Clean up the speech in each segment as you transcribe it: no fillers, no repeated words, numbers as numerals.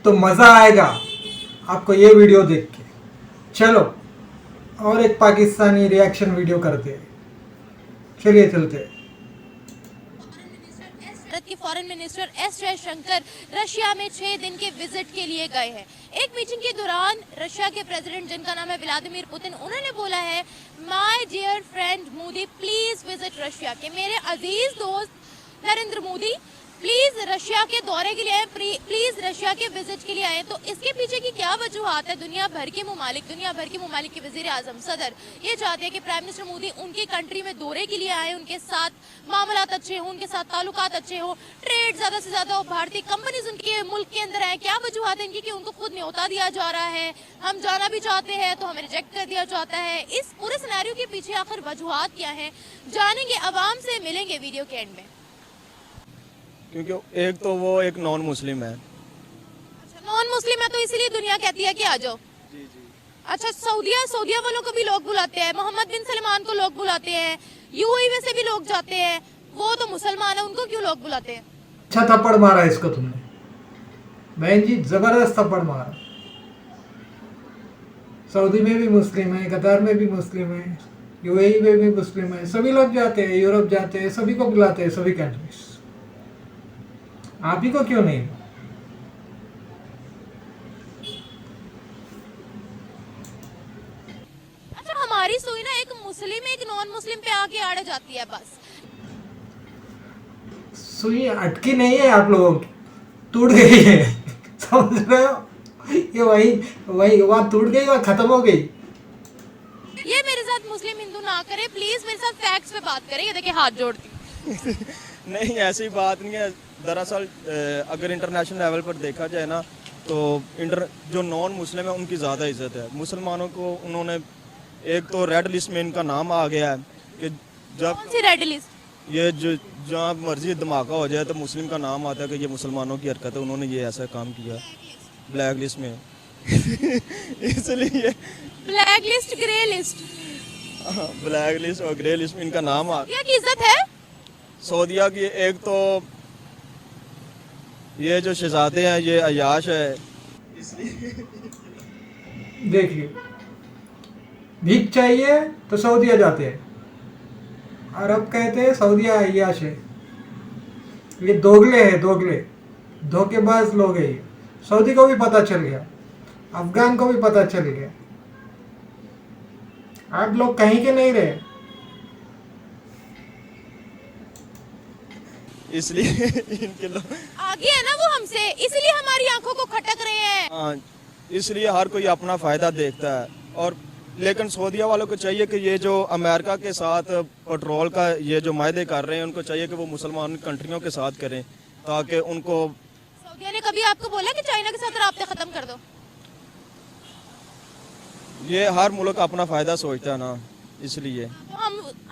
तो मज़ा आएगा आपको ये वीडियो देख के। चलो और एक पाकिस्तानी रिएक्शन वीडियो करते हैं, चलिए चलते हैं। भारत के foreign minister S Jaishankar Russia में 6 दिन के विजिट के लिए गए हैं। एक मीटिंग के दौरान रशिया के प्रेसिडेंट, जिनका नाम है व्लादिमीर पुतिन, उन्होंने बोला है, my dear friend Modi please visit Russia, के मेरे अजीज दोस्त नरेंद्र मोदी प्लीज रशिया के दौरे के लिए आए, प्लीज रशिया के विजिट के लिए आए। तो इसके पीछे की क्या वजूहत है? दुनिया भर के मुमालिक के वजीर आजम, सदर ये चाहते हैं कि प्राइम मिनिस्टर मोदी उनकी कंट्री में दौरे के लिए आए, उनके साथ मामलात अच्छे हों, उनके साथ ताल्लुकात अच्छे हो, ट्रेड ज्यादा से ज्यादा हो, भारतीय कंपनीज उनके मुल्क के अंदर आए। क्या वजूहत है इनकी कि उनको खुद न्योता दिया जा रहा है, हम जाना भी चाहते हैं तो हमें रिजेक्ट कर दिया जाता है। इस पूरे सिनेरियो के पीछे आखिर वजूहत क्या है, जानेंगे, आवाम से मिलेंगे वीडियो के एंड में। क्योंकि एक तो वो एक नॉन मुस्लिम है। अच्छा, नॉन मुस्लिम है तो इसलिए दुनिया कहती है कि आ जाओ। जी जी। अच्छा, सऊदिया वालों को भी लोग बुलाते हैं, मोहम्मद बिन सलमान को लोग बुलाते हैं, यूएई में से भी लोग जाते हैं, वो तो मुसलमान है, उनको क्यों लोग बुलाते हैं? अच्छा थप्पड़ मारा इसको तुमने, बहन जी, जबरदस्त थप्पड़ मारा। सऊदी में भी मुस्लिम है, कतार में भी मुस्लिम है, यूएई में भी मुस्लिम है, सभी लोग जाते हैं, यूरोप जाते हैं, सभी को बुलाते हैं, सभी कंट्रीज। आप ही को क्यों नहीं? अच्छा, हमारी सुई ना एक मुस्लिम एक नॉन मुस्लिम पे आके अड़ जाती है, बस सुई अटकी नहीं है आप लोगों की, टूट गई है। समझ रहे हो? ये वही वहाँ टूट गई, वहाँ खत्म हो गई। ये मेरे साथ मुस्लिम हिंदू ना करे, प्लीज मेरे साथ फैक्ट्स पे बात करें। ये देखिए हाथ जोड़ती हूँ। नहीं, ऐसी बात नहीं है। दरअसल अगर इंटरनेशनल लेवल पर देखा जाए ना, तो जो नॉन मुस्लिम है उनकी ज़्यादा इज्जत है। मुसलमानों को उन्होंने एक तो रेड लिस्ट में इनका नाम आ गया है कि जब कौन सी रेड लिस्ट? ये जो जहाँ मर्जी धमाका हो जाए तो मुस्लिम का नाम आता है कि ये मुसलमानों की हरकत है, उन्होंने ये ऐसा काम किया, ब्लैक लिस्ट में। इसलिए black list, grey list, black list और ग्रे लिस्ट में इनका नाम आ गया। की इज्जत है सऊदिया की। एक तो ये जो शहजादे हैं ये अयाश है, इसलिए देखिए, भीख चाहिए तो सऊदिया जाते हैं, और अब कहते हैं सऊदिया अय्याश है। ये दोगले है, दोगले धोखेबाज लोग हैं ये। सऊदी को भी पता चल गया, अफगान को भी पता चल गया, आप लोग कहीं के नहीं रहे। इसलिए इनके लोग आगे है ना वो हमसे, इसलिए हमारी आंखों को खटक रहे हैं। हाँ, इसलिए हर कोई अपना फायदा देखता है। और लेकिन सऊदिया वालों को चाहिए कि ये जो अमेरिका के साथ पेट्रोल का ये जो मायदे कर रहे हैं, उनको चाहिए कि वो मुसलमान कंट्रियों के साथ करें, ताकि उनको। सऊदिया ने कभी आपको बोला कि चाइना के साथ राब्ते खत्म कर दो? ये हर मुल्क अपना फायदा सोचता है ना, इसलिए तो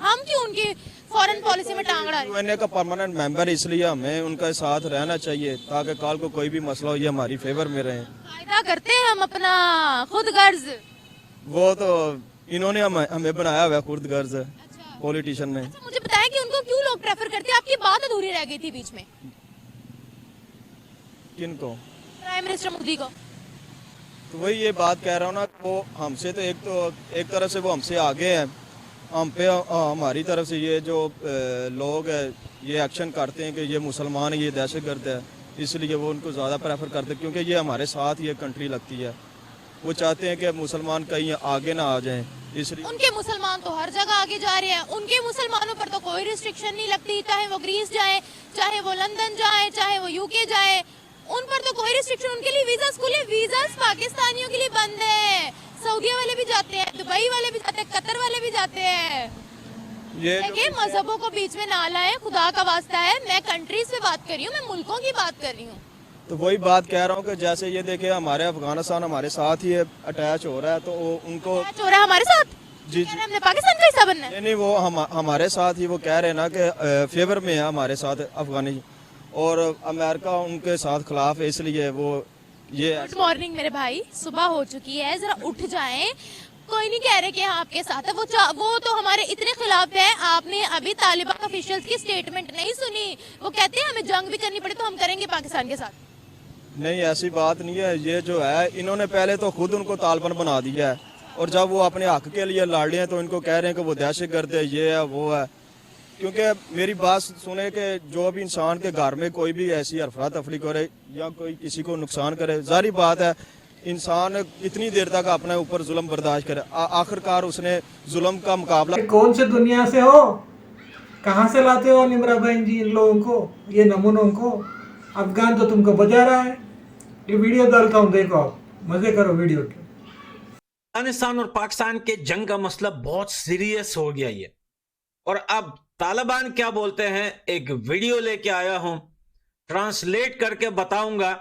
हम क्यों उनकी फॉरेन पॉलिसी में टांग रहे? यूएनए का परमानेंट मेंबर, इसलिए हमें उनका साथ रहना चाहिए ताकि कल को कोई भी मसला हो ये हमारी फेवर में रहे। फायदा करते हैं हम अपना खुद गर्ज। वो तो इन्होंने हमें बनाया हुआ खुद गर्ज पॉलिटिशियन में। अच्छा, मुझे बताएं कि उनको क्यों लोग प्रेफर करते हैं? आपकी बात अधूरी रह गई थी बीच में। किनको? प्राइम मिनिस्टर मोदी को। तो वही ये बात कह रहा हूँ ना, वो हमसे तो एक तरफ से वो हमसे आगे हैं, हम पे हमारी तरफ से ये जो लोग है ये एक्शन करते हैं कि ये मुसलमान है, ये दहशतगर्द है, इसलिए वो उनको ज़्यादा प्रेफर करते हैं क्योंकि ये हमारे साथ ये कंट्री लगती है। वो चाहते हैं कि मुसलमान कहीं आगे ना आ जाएं, इसलिए। उनके मुसलमान तो हर जगह आगे जा रहे हैं, उनके मुसलमानों पर तो कोई रिस्ट्रिक्शन नहीं लगती, चाहे वो ग्रीस जाए, चाहे वो लंदन जाए, चाहे वो यूके जाए, उन पर तो कोई रिस्ट्रिक्शन। उनके लिए वीजा खुले, वीजा पाकिस्तानियों के लिए बंद है। सऊदिया वाले भी जाते हैं, दुबई वाले भी जाते हैं, कतर वाले भी जाते हैं। ये देखिए, मजहबों को बीच में ना लाए, खुदा का वास्ता है। मैं कंट्रीज पे बात कर रही हूँ, मैं मुल्कों की बात कर रही हूँ। तो वही बात कह रहा हूँ कि जैसे ये देखे हमारे अफगानिस्तान हमारे साथ ही अटैच हो रहा है, तो उनको हो रहा है हमारे साथ। जी कह रहे हैं हमने पाकिस्तान का हिस्सा बनना है। नहीं, वो हमारे साथ ही वो कह रहे हैं ना कि फेवर में है हमारे साथ अफगानी, और अमेरिका उनके साथ खिलाफ है, इसलिए वो ये। गुड मॉर्निंग मेरे भाई, सुबह हो चुकी है, जरा उठ जाएं। कोई नहीं कह रहे कि हाँ आपके साथ है, वो तो हमारे इतने खिलाफ है। आपने अभी तालिबान ऑफिशियल्स की स्टेटमेंट नहीं सुनी? वो कहते हैं हमें जंग भी करनी पड़े तो हम करेंगे पाकिस्तान के साथ। नहीं, ऐसी बात नहीं है। ये जो है, इन्होंने पहले तो खुद उनको तालिबान बना दिया है, और जब वो अपने हक के लिए लड़ रहे हैं तो इनको कह रहे हैं कि वो दहशतगर्द है, ये है, वो है। क्योंकि मेरी बात सुने कि जो भी इंसान के घर में कोई भी ऐसी अफरा तफरी करे या कोई किसी को नुकसान करे, जारी बात है इंसान इतनी देर तक अपने ऊपर जुल्म बर्दाश्त करे, आखिरकार उसने जुल्म का मुकाबला। कौन से दुनिया से हो, कहाँ से लाते हो निमरा बहन जी इन लोगों को, ये नमूनों को? अफगान तो तुमको बजा रहा है। ये वीडियो डालता हूँ, देखो आप मजे करो वीडियो के। अफगानिस्तान और पाकिस्तान के जंग का मसला बहुत सीरियस हो गया ये, और अब तालिबान क्या बोलते हैं, एक वीडियो लेके आया हूं, ट्रांसलेट करके बताऊंगा।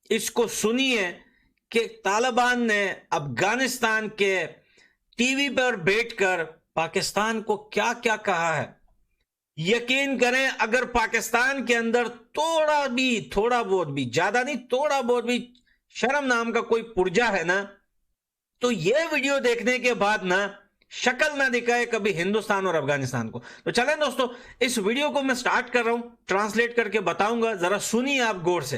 इसको सुनिए कि तालिबान ने अफगानिस्तान के टीवी पर बैठकर पाकिस्तान को क्या क्या कहा है। यकीन करें, अगर पाकिस्तान के अंदर थोड़ा बहुत भी, ज्यादा नहीं, थोड़ा बहुत भी शर्म नाम का कोई पुर्जा है ना, तो यह वीडियो देखने के बाद ना शक्ल ना दिखाए कभी हिंदुस्तान और अफगानिस्तान को। तो चलें दोस्तों, इस वीडियो को मैं स्टार्ट कर रहा हूं, ट्रांसलेट करके बताऊंगा, जरा सुनिए आप गौर से।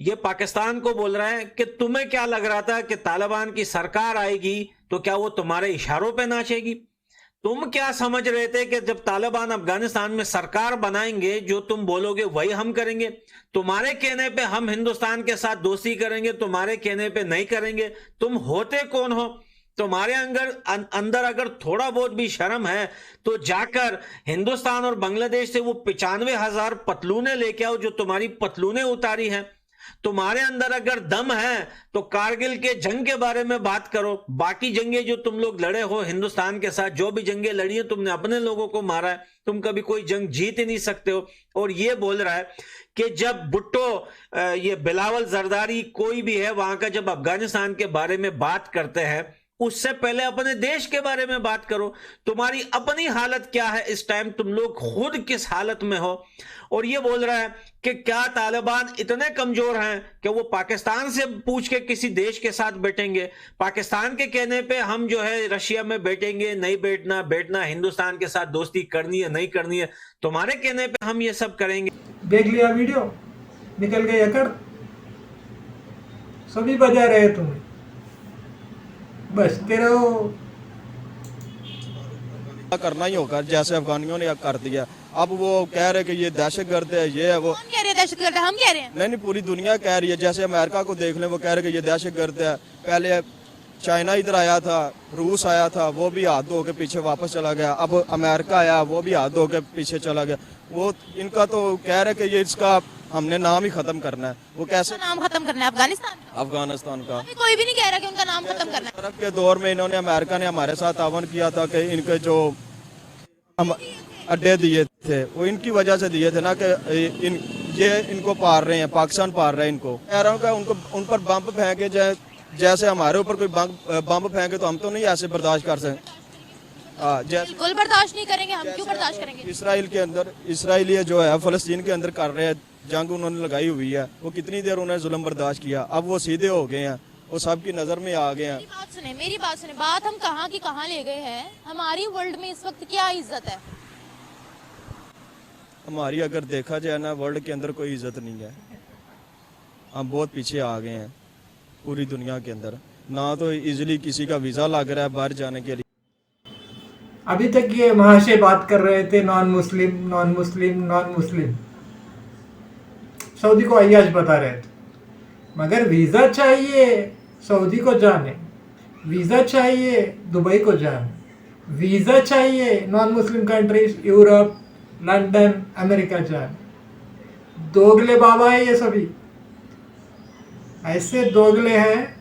ये पाकिस्तान को बोल रहा है कि तुम्हें क्या लग रहा था कि तालिबान की सरकार आएगी तो क्या वो तुम्हारे इशारों पे नाचेगी? तुम क्या समझ रहे थे कि जब तालिबान अफगानिस्तान में सरकार बनाएंगे, जो तुम बोलोगे वही हम करेंगे? तुम्हारे कहने पे हम हिंदुस्तान के साथ दोस्ती करेंगे, तुम्हारे कहने पे नहीं करेंगे। तुम होते कौन हो? तुम्हारे अंदर अगर थोड़ा बहुत भी शर्म है तो जाकर हिंदुस्तान और बांग्लादेश से वो 95,000 पतलूने लेके आओ जो तुम्हारी पतलूने उतारी हैं। तुम्हारे अंदर अगर दम है तो कारगिल के जंग के बारे में बात करो। बाकी जंगे जो तुम लोग लड़े हो हिंदुस्तान के साथ, जो भी जंगे लड़ी हैं, तुमने अपने लोगों को मारा है, तुम कभी कोई जंग जीत ही नहीं सकते हो। और ये बोल रहा है कि जब भुट्टो, ये बिलावल जरदारी, कोई भी है वहां का, जब अफगानिस्तान के बारे में बात करते हैं उससे पहले अपने देश के बारे में बात करो। तुम्हारी अपनी हालत क्या है इस टाइम, तुम लोग खुद किस हालत में हो? और ये बोल रहा है कि क्या तालिबान इतने कमजोर हैं कि वो पाकिस्तान से पूछ के किसी देश के साथ बैठेंगे? पाकिस्तान के कहने पे हम जो है रशिया में बैठेंगे, नहीं बैठना, हिंदुस्तान के साथ दोस्ती करनी है नहीं करनी है, तुम्हारे कहने पे हम ये सब करेंगे। देख लिया वीडियो, निकल गई अकड़, सभी बजा रहे तुम्हें, बस तेरा करना ही होगा जैसे अफगानियों ने कर दिया। अब वो कह रहे कि ये दहशतगर्द है, ये है, वो कौन कह रहे हैं दहशतगर्द है? हम कह रहे हैं। नहीं, पूरी दुनिया कह रही है। जैसे अमेरिका को देख लें, वो कह रहे कि ये दहशतगर्द है। पहले चाइना इधर आया था, रूस आया था, वो भी हाथ धो के पीछे वापस चला गया। अब अमेरिका आया, वो भी हाथ धो के पीछे चला गया। वो इनका तो कह रहे कि ये इसका हमने नाम ही खत्म करना है। वो कैसे नाम खत्म करना है? अफगानिस्तान का अभी कोई भी नहीं कह रहा कि उनका नाम खत्म करना है। तरफ के दौर में इन्होंने, अमेरिका ने हमारे साथ तावन किया था कि इनके जो हम अड्डे दिए थे वो इनकी वजह से दिए थे ना, कि ये इनको पार रहे हैं, पाकिस्तान पार रहे हैं इनको। कह रहा हूँ कि उनको उन पर बम फेंके जाए, जैसे हमारे ऊपर कोई बम फेंके तो हम तो नहीं ऐसे बर्दाश्त कर सकते। बिल्कुल बर्दाश्त नहीं करेंगे। हम क्यों बर्दाश्त करेंगे? इसराइल के अंदर, इसराइली जो है फलस्तीन के अंदर कर रहे हैं जंग, उन्होंने लगाई हुई है। वो कितनी देर उन्होंने जुल्म बर्दाश्त किया, अब वो सीधे हो गए हैं, वो सबकी नजर में आ गए हैं। मेरी बात सुने, बात हम कहाँ की कहाँ ले गए हैं। हमारी वर्ल्ड में इस वक्त क्या इज्जत है? हमारी अगर देखा जाए ना, वर्ल्ड के अंदर कोई इज्जत नहीं है। हम बहुत पीछे आ गए हैं पूरी दुनिया के अंदर। ना तो इजीली किसी का वीजा लग रहा है बाहर जाने के लिए। अभी तक ये महाशय बात कर रहे थे non Muslim non Muslim non Muslim, Saudi को अय्याश बता रहे थे। मगर वीज़ा चाहिए सऊदी को जाने, वीज़ा चाहिए दुबई को जाने, वीज़ा चाहिए non Muslim countries Europe, London, America जाने। दोगले बाबा है ये सभी, ऐसे दोगले हैं,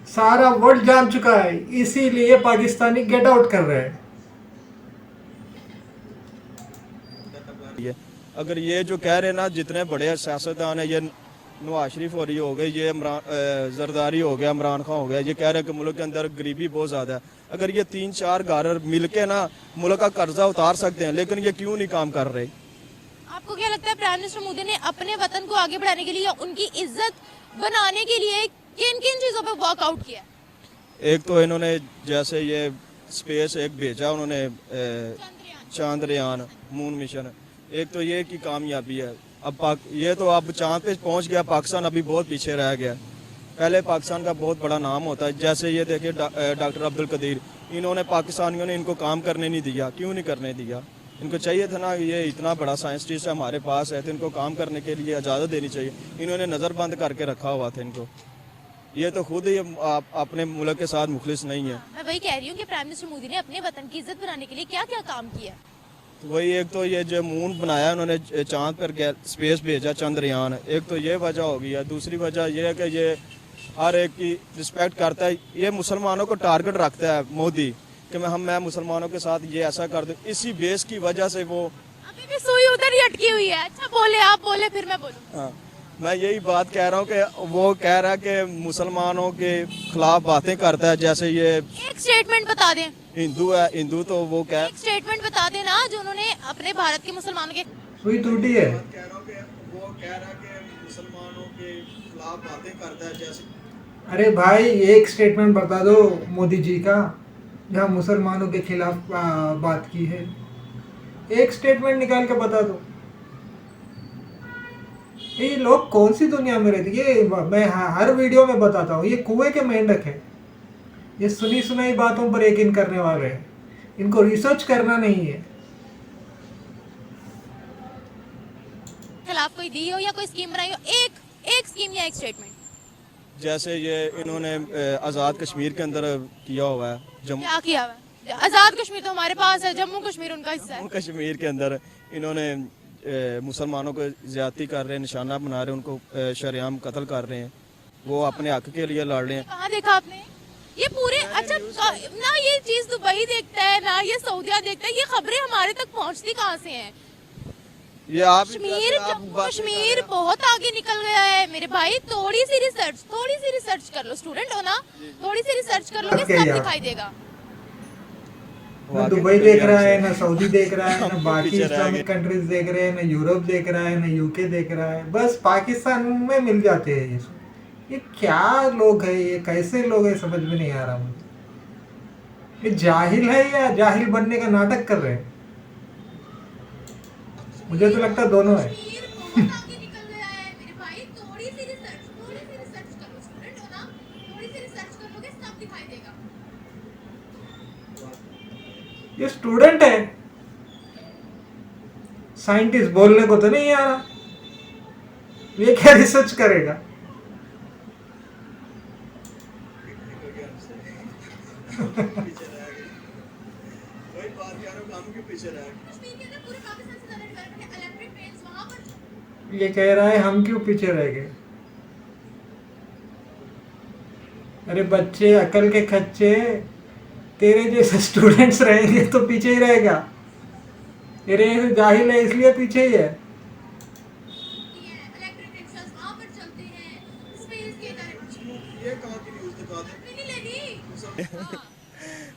सारा वर्ल्ड जान चुका है, इसीलिए पाकिस्तानी गेट आउट कर रहे हैं। अगर ये जो कह रहे हैं ना, जितने बड़े सियासतदान हैं, ये नवाज शरीफ हो रही हो गए, ये जरदारी हो गया, इमरान खान हो गया, ये कह रहे हैं कि मुल्क के अंदर गरीबी बहुत ज़्यादा है। अगर ये 3-4 घर मिल के ना मुल्क का कर्जा उतार सकते हैं, लेकिन ये क्यों नहीं काम कर रहे? आपको क्या लगता है प्राइम मिनिस्टर मोदी ने अपने वतन को आगे बढ़ाने के लिए या उनकी इज्जत बनाने के लिए किन किन चीजों पर वर्कआउट किया? एक तो इन्होंने जैसे ये स्पेस एक भेजा उन्होंने, चांद्रयान मून मिशन, एक तो ये की कामयाबी है। अब ये तो अब चांद पे पहुंच गया, पाकिस्तान अभी बहुत पीछे रह गया। पहले पाकिस्तान का बहुत बड़ा नाम होता है, जैसे ये देखिए डॉक्टर अब्दुल कदीर, इन्होंने पाकिस्तानियों ने इनको काम करने नहीं दिया। क्यों नहीं करने दिया? इनको चाहिए था ना, ये इतना बड़ा साइंटिस्ट हमारे पास है तो इनको काम करने के लिए इजाज़त देनी चाहिए। इन्होंने नज़रबंद करके रखा हुआ था इनको। ये तो खुद ही अपने मुल्क के साथ मुखलिस नहीं है। मैं वही कह रही हूँ कि प्राइम मिनिस्टर मोदी ने अपने वतन की इज्जत बनाने के लिए क्या क्या काम किया? तो वही, एक तो ये जो मून बनाया उन्होंने, चांद पर स्पेस भेजा चंद्रयान, एक तो ये वजह हो गई है। दूसरी वजह ये है कि ये हर एक की रिस्पेक्ट करता है। ये मुसलमानों को टारगेट रखता है मोदी कि मैं मुसलमानों के साथ ये ऐसा कर दूं। इसी बेस की वजह से वो अभी भी सुई उधर ही अटकी हुई है। अच्छा बोले, आप बोले फिर मैं बोलूं। हाँ, मैं यही बात कह रहा हूँ कि वो कह रहा है कि मुसलमानों के खिलाफ बातें करता है। जैसे ये एक स्टेटमेंट बता दें, हिंदू है, हिंदू तो वो एक स्टेटमेंट बता दें ना जो उन्होंने अपने भारत के मुसलमानों के सुई टूटी है। वो कह रहा है कि मुसलमानों के खिलाफ बातें करता है। जैसे अरे भाई एक स्टेटमेंट बता दो मोदी जी का जहाँ मुसलमानों के खिलाफ बात की है, एक स्टेटमेंट निकाल के बता दो। ये लोग कौन सी दुनिया में रहते? ये मैं हर वीडियो में बताता हूँ, ये कुएं के मेंढक है। ये सुनी सुनाई बातों पर यकीन करने वाले हैं, इनको रिसर्च करना नहीं है। खिलाफ कोई दी हो या कोई स्कीम बनाई हो, एक स्कीम या एक स्टेटमेंट। जैसे ये इन्होंने आज़ाद कश्मीर के अंदर किया हुआ है। क्या किया हुआ है? आजाद कश्मीर तो हमारे पास है, जम्मू कश्मीर उनका हिस्सा है। जम्मू कश्मीर के अंदर इन्होंने मुसलमानों को ज्यादती कर रहे हैं, निशाना बना रहे हैं, उनको शरेआम कत्ल कर रहे हैं। वो अपने हक के लिए लड़ रहे हैं। कहाँ देखा आपने ये पूरे? अच्छा ना ये चीज दुबई देखता है ना ये सऊदिया देखता है, ये खबरें हमारे तक पहुँचती कहाँ से हैं? ये आप कश्मीर बहुत आगे निकल गया है मेरे भाई। थोड़ी सी रिसर्च कर लो, स्टूडेंट हो ना, थोड़ी सी रिसर्च कर लो, सब दिखाई देगा। ना दुबई देख रहा है, ना सऊदी देख रहा है, ना बाकी इस्लामिक कंट्रीज देख रहे हैं, ना यूरोप देख रहा है, ना यूके देख रहा है, बस पाकिस्तान में मिल जाते हैं। ये क्या लोग है? ये कैसे लोग है? समझ में नहीं आ रहा मुझे। ये जाहिल है या जाहिल बनने का नाटक कर रहे हैं? मुझे तो लगता है दोनोदोनों है। ये स्टूडेंट है, साइंटिस्ट बोलने को तो नहीं आ रहा, ये क्या रिसर्च करेगा? ये कह रहा है हम क्यों पीछे रह गए? अरे बच्चे अकल के खच्चे, तेरे जैसे स्टूडेंट्स रहेंगे तो पीछे ही रहेगा। तेरे जाहिल है इसलिए पीछे ही है।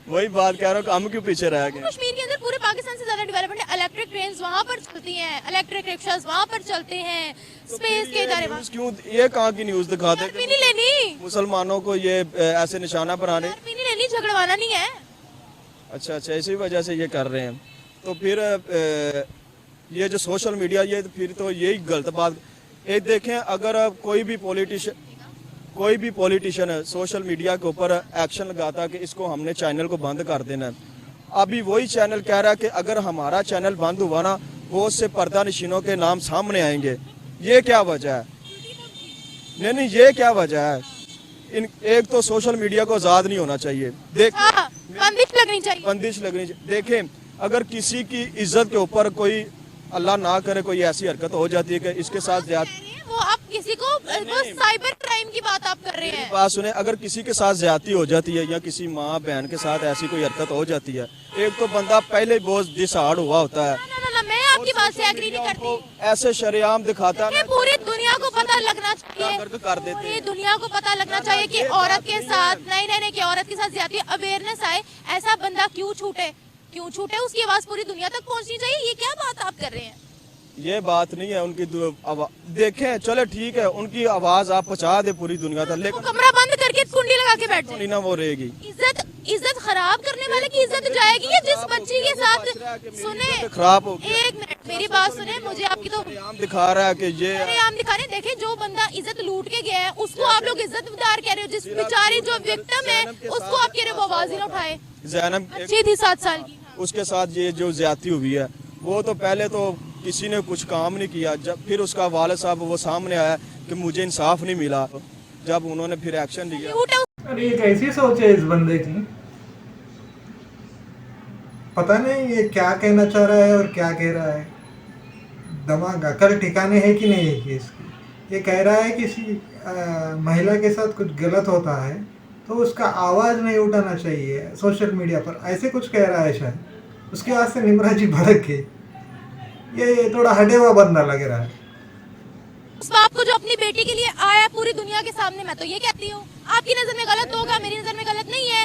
वही बात कह रहा हूँ, हम क्यों पीछे रह गए? कश्मीर के अंदर पूरे पाकिस्तान से ज्यादा डेवलपमेंट है। इलेक्ट्रिक ट्रेन्स वहाँ पर चलती हैं, इलेक्ट्रिक रिक्शास वहाँ पर चलते हैं, स्पेस के इदारे वहाँ। क्यों ये कहाँ की न्यूज दिखाते? नहीं लेनी मुसलमानों को ये ऐसे निशाना बनाने, नहीं लेनी, झगड़वाना नहीं है। अच्छा, इसी वजह से ये कर रहे हैं। तो फिर ये जो सोशल मीडिया, ये फिर तो यही गलत बात। एक देखें, अगर कोई भी पॉलिटिशियन सोशल मीडिया के ऊपर एक्शन लगाता कि इसको हमने चैनल को बंद कर देना है, अभी वही चैनल कह रहा है कि अगर हमारा चैनल बंद हुआ ना, बहुत से पर्दा नशीनों के नाम सामने आएंगे। ये क्या वजह है? नहीं, ये क्या वजह है? एक तो सोशल मीडिया को आज़ाद नहीं होना चाहिए, बंदिश लगनी चाहिए। देखें, अगर किसी की इज्जत के ऊपर कोई अल्लाह ना करे कोई ऐसी हरकत हो जाती है कि इसके साथ वो आप किसी को वो साइबर क्राइम की बात आप कर रहे हैं। बात सुने, अगर किसी के साथ ज्यादती हो जाती है या किसी माँ बहन के साथ ऐसी कोई हरकत हो जाती है, एक तो बंदा पहले बहुत डिसहार्ड हुआ होता है, ना मैं आपकी बात से एग्री नहीं करती। ऐसे शरेआम दिखाता है, पूरी दुनिया को पता लगना चाहिए, कर देते पूरी दुनिया को पता लगना चाहिए कि औरत के साथ नहीं कि औरत के साथ ज्यादा अवेयरनेस आए। ऐसा बंदा क्यों छूटे, उसकी आवाज पूरी दुनिया तक पहुंचनी चाहिए। ये क्या बात आप कर रहे हैं? ये बात नहीं है उनकी देखें, चले ठीक है, उनकी आवाज आप पहुंचा दे पूरी दुनिया तक, लेकिन कमरा बंद करके कुंडी लगा के बैठ जाए ना वो रहेगी। इज्जत खराब करने वाले की इज्जत जाएगी। या जिस बच्ची के साथ सुने खराब हो, एक मिनट मेरी बात सुने, मुझे आपकी तो दिखा रहा है कि ये आम दिखाने। देखे जो बंदा इज्जत लूट के गया है उसको आप लोग इज्जतदार कह रहे हो, जिस बेचारी जो विक्टिम है उसको आप कह रहे हो वो आवाज ही ना उठाए। जैनब अच्छी थी 7 साल की, उसके साथ ये जो ज्यादती हुई है, वो तो पहले तो किसी ने कुछ काम नहीं किया, जब फिर उसका वालिद साहब वो सामने आया कि मुझे इंसाफ नहीं मिला, जब उन्होंने फिर एक्शन लिया। अरे ये कैसी सोच है इस बंदे की, पता नहीं ये क्या कहना चाह रहा है और क्या कह रहा है। दिमाग अकल ठिकाने है कि नहीं है कि इसकी। ये कह रहा है किसी महिला के साथ कुछ गलत होता है तो उसका आवाज़ नहीं उठाना चाहिए सोशल मीडिया पर, ऐसे कुछ कह रहा है शायद। उसके बाद से निम्रा जी भड़क गई। ये थोड़ा हटे हुआ बंदा लग रहा है। उस बाप को जो अपनी बेटी के लिए आया पूरी दुनिया के सामने, मैं तो ये कहती हूँ आपकी नजर में गलत होगा, मेरी नजर में गलत नहीं है।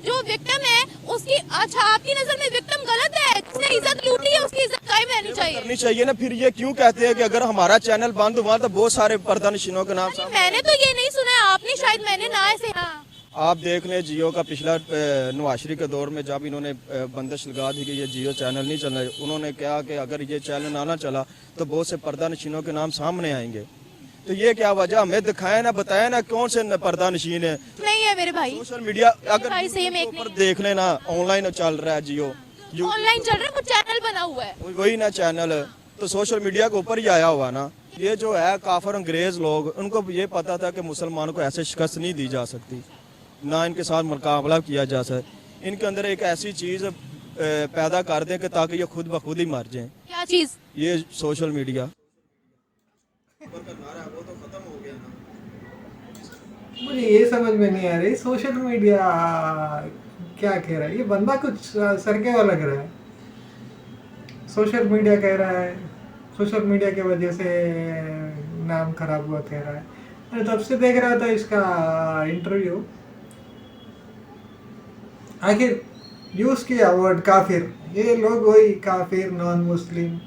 जो विक्टिम है उसकी, अच्छा आपकी नजर में विक्टिम गलत है, जिसने इज्जत लूटी है उसकी इज्जत कायम रहनी चाहिए ना। फिर ये क्यों कहते हैं कि अगर हमारा चैनल बंद हुआ तो बहुत सारे पर्दानशीनों के नाम सामने। मैंने तो ये नहीं सुना, आपने शायद, मैंने ना ऐसे। हाँ आप देख लें, जियो का पिछला नवाशरी के दौर में जब इन्होंने बंदिश लगा दी कि ये जियो चैनल नहीं चल रहा, उन्होंने कहा कि अगर ये चैनल ना चला तो बहुत से पर्दा नशीनों के नाम सामने आएंगे। तो ये क्या वजह, हमें दिखाया ना, बताया ना कौन से पर्दा नशीन है। नहीं है मेरे भाई, सोशल मीडिया अगर भाई सेम एक ऊपर देख लेना, ऑनलाइन चल रहा है जियो, ऑनलाइन चल रहा है, कुछ चैनल बना हुआ है, वही ना चैनल, तो सोशल मीडिया के ऊपर ही आया हुआ ना। ये जो है काफिर अंग्रेज लोग, उनको ये पता था कि मुसलमानों को ऐसे शिकस्त नहीं दी जा सकती, ना इनके साथ मुकाबला किया जा सकता। इनके अंदर एक ऐसी चीज पैदा कर दें कि ताकि ये खुद ब खुद ही मर जाएं। क्या चीज? ये सोशल मीडिया। मुझे ये समझ में नहीं आ रही सोशल मीडिया क्या कह रहा है। ये बंदा कुछ सरके हुआ लग रहा है। सोशल मीडिया कह रहा है, सोशल मीडिया की वजह से नाम खराब हुआ कह रहा है। मैं तब से देख रहा था इसका इंटरव्यू, आखिर यूज किया वर्ड काफिर। ये लोग वही काफिर, नॉन मुस्लिम,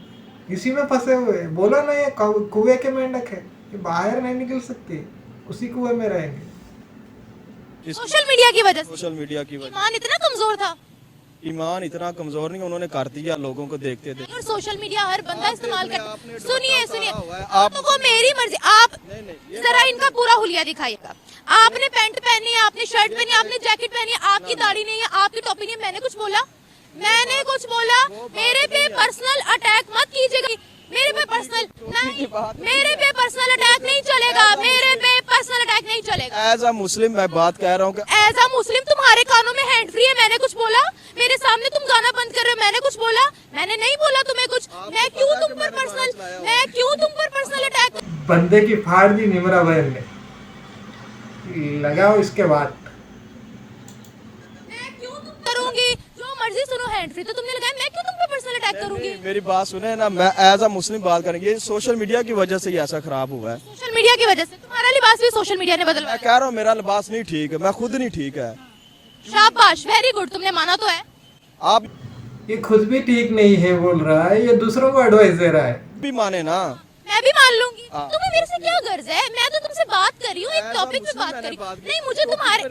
इसी में फंसे हुए। बोला ना ये कुएं के मेंढक है, ये बाहर नहीं निकल सकती, उसी कुएं में रहेंगे। सोशल मीडिया की वजह से, सोशल मीडिया की वजह। ईमान इतना कमजोर था, ईमान इतना कमजोर नहीं, उन्होंने कर दिया लोगों को देखते थे। और सोशल मीडिया हर बंदा इस्तेमाल करता। सुनिए आप तो वो मेरी मर्जी। आप जरा इनका पूरा हुलिया दिखाइएगा। आपने पैंट पहनी है, आपने शर्ट पहनी है, आपने जैकेट पहनी है, आपकी दाढ़ी नहीं है, आपकी टोपी नहीं है। मैंने कुछ बोला? मेरे पे पर्सनल अटैक मत कीजिएगा। मेरे पे पर्सनल अटैक नहीं चलेगा, मेरे पे पर्सनल अटैक नहीं चलेगा। एज अ मुस्लिम मैं बात कह रहा हूँ, एज अ मुस्लिम तुम्हारे कानों में हैंड फ्री है, मैंने कुछ बोला? मेरे सामने तुम गाना बंद कर रहे हो, मैंने कुछ बोला? मैंने नहीं बोला तुम्हें कुछ। मैं क्यों तुम पर पर्सनल अटैक? बंदे की फाड़ दी निमरा बहन ने, लगाओ इसके बाद। मैं क्यों तुम करूंगी? जो मर्जी सुनो, हैंड फ्री तो तुमने लगाया, मैं क्यों तुम पे पर्सनल अटैक करूंगी? मेरी बात सुने ना, मैं एज अ मुस्लिम बात करेंगे। ये सोशल मीडिया की वजह से ही ऐसा खराब हुआ है। सोशल मीडिया की वजह से तुम्हारा लिबास भी सोशल मीडिया ने बदलवाया। मैं कह रहा हूँ मेरा लिबास नहीं ठीक है, मैं खुद नहीं ठीक है। शाबाश, वेरी गुड, तुमने माना तो है। आप ये खुद भी ठीक नहीं है बोल रहा है, ये दूसरों को एडवाइस दे रहा है। भी माने ना, मैं भी मान लूंगी। तुम्हें मेरे से क्या गर्ज है? मैं तो तुमसे बात कर रही हूँ, एक टॉपिक पे बात कर रही हूँ। नहीं, मुझे तुम्हारे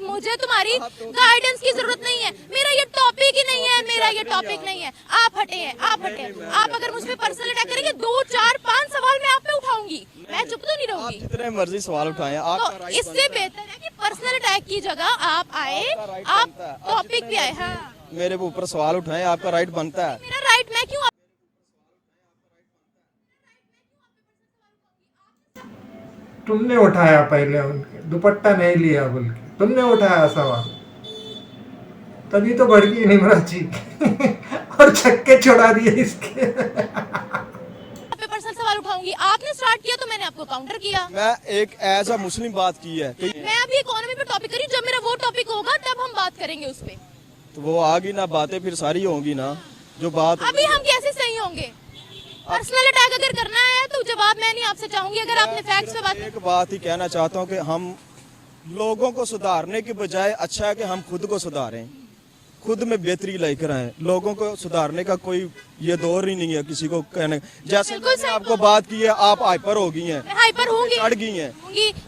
मुझे तुम्हारी गाइडेंस की जरूरत नहीं है। मेरा ये टॉपिक ही नहीं है, आप हटे। आप अगर मुझ पे पर्सनल अटैक करेंगे, 2, 4, 5 सवाल मैं आप पे उठाऊंगी, मैं चुप तो नहीं रहूंगी। जितने मर्जी सवाल उठाएं, तो इससे बेहतर है कि पर्सनल अटैक की जगह आप आए, आप टॉपिक पे आए। हाँ, मेरे ऊपर सवाल उठाएं, आपका राइट बनता है। मेरा राइट, मैं क्यों? तुमने उठाया पहले, उनके दुपट्टा नहीं लिया बोल के तुमने उठाया सवाल, तभी तो भड़की निमरा जी और छक्के छोड़ा दिए इसके। पे पर्सनल सवाल उठाऊंगी, आपने स्टार्ट किया तो मैंने आपको काउंटर किया। मैं एक एज अ मुस्लिम बात की है कि मैं अभी इकोनॉमी पे टॉपिक करी, जब मेरा वो टॉपिक होगा तब हम बात करेंगे उस पे। तो वो आ गई ना, बातें फिर सारी होंगी ना जो बात। अभी हम कैसे सही होंगे? पर्सनल अटैक अगर करना है तो जवाब मैं नहीं आपसे चाहूंगी, अगर आपने फैक्ट्स पे बात। एक बात ही कहना चाहता हूँ कि हम लोगों को सुधारने की बजाय अच्छा है कि हम खुद को सुधारें, खुद में बेहतरी लेकर आए। लोगों को सुधारने का कोई ये दौर ही नहीं है किसी को कहने। जैसे बिल्कुल मैंने सही आपको बात की है, आप हाइपर हो गई हैं, मैं हाइपर होंगी, चढ़ गई हैं।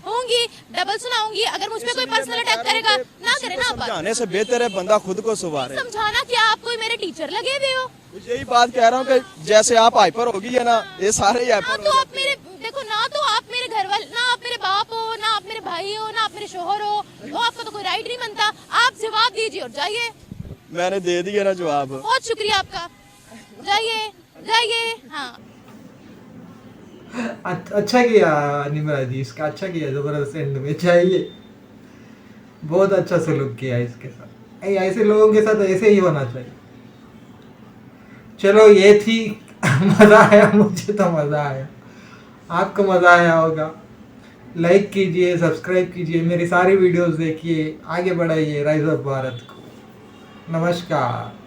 होंगी डबल सुनाऊंगी। अगर मुझ पे कोई पर्सनल अटैक करेगा ना करे ना, आप समझाने से बेहतर है बंदा खुद को सुधारे। समझाना क्या, आप कोई मेरे टीचर लगे हुए हो? यही बात कह रहा हूँ कि जैसे आप हाइपर हो गई है ना, ये सारे ही ना हाइपर तो हो आप मेरे देखो, ना तो आप मेरे घर वाले, ना आप मेरे बाप हो, ना आप मेरे भाई हो, ना आप मेरे शोहर हो, तो आपका तो कोई राइट नहीं बनता। आप जवाब दीजिए और जाइए। मैंने दे दिया ना जवाब। बहुत शुक्रिया आपका, जाइए जाइए। हाँ अच्छा किया निमरा जी, इसका अच्छा किया, जबरदस्त एंड में चाहिए। बहुत अच्छा सलूक किया इसके साथ। ऐसे लोगों के साथ ऐसे ही होना चाहिए। चलो ये थी मजा आया, मुझे तो मजा आया, आपको मजा आया होगा। लाइक कीजिए, सब्सक्राइब कीजिए, मेरी सारी वीडियोस देखिए, आगे बढ़ाइए राइज ऑफ भारत को। नमस्कार।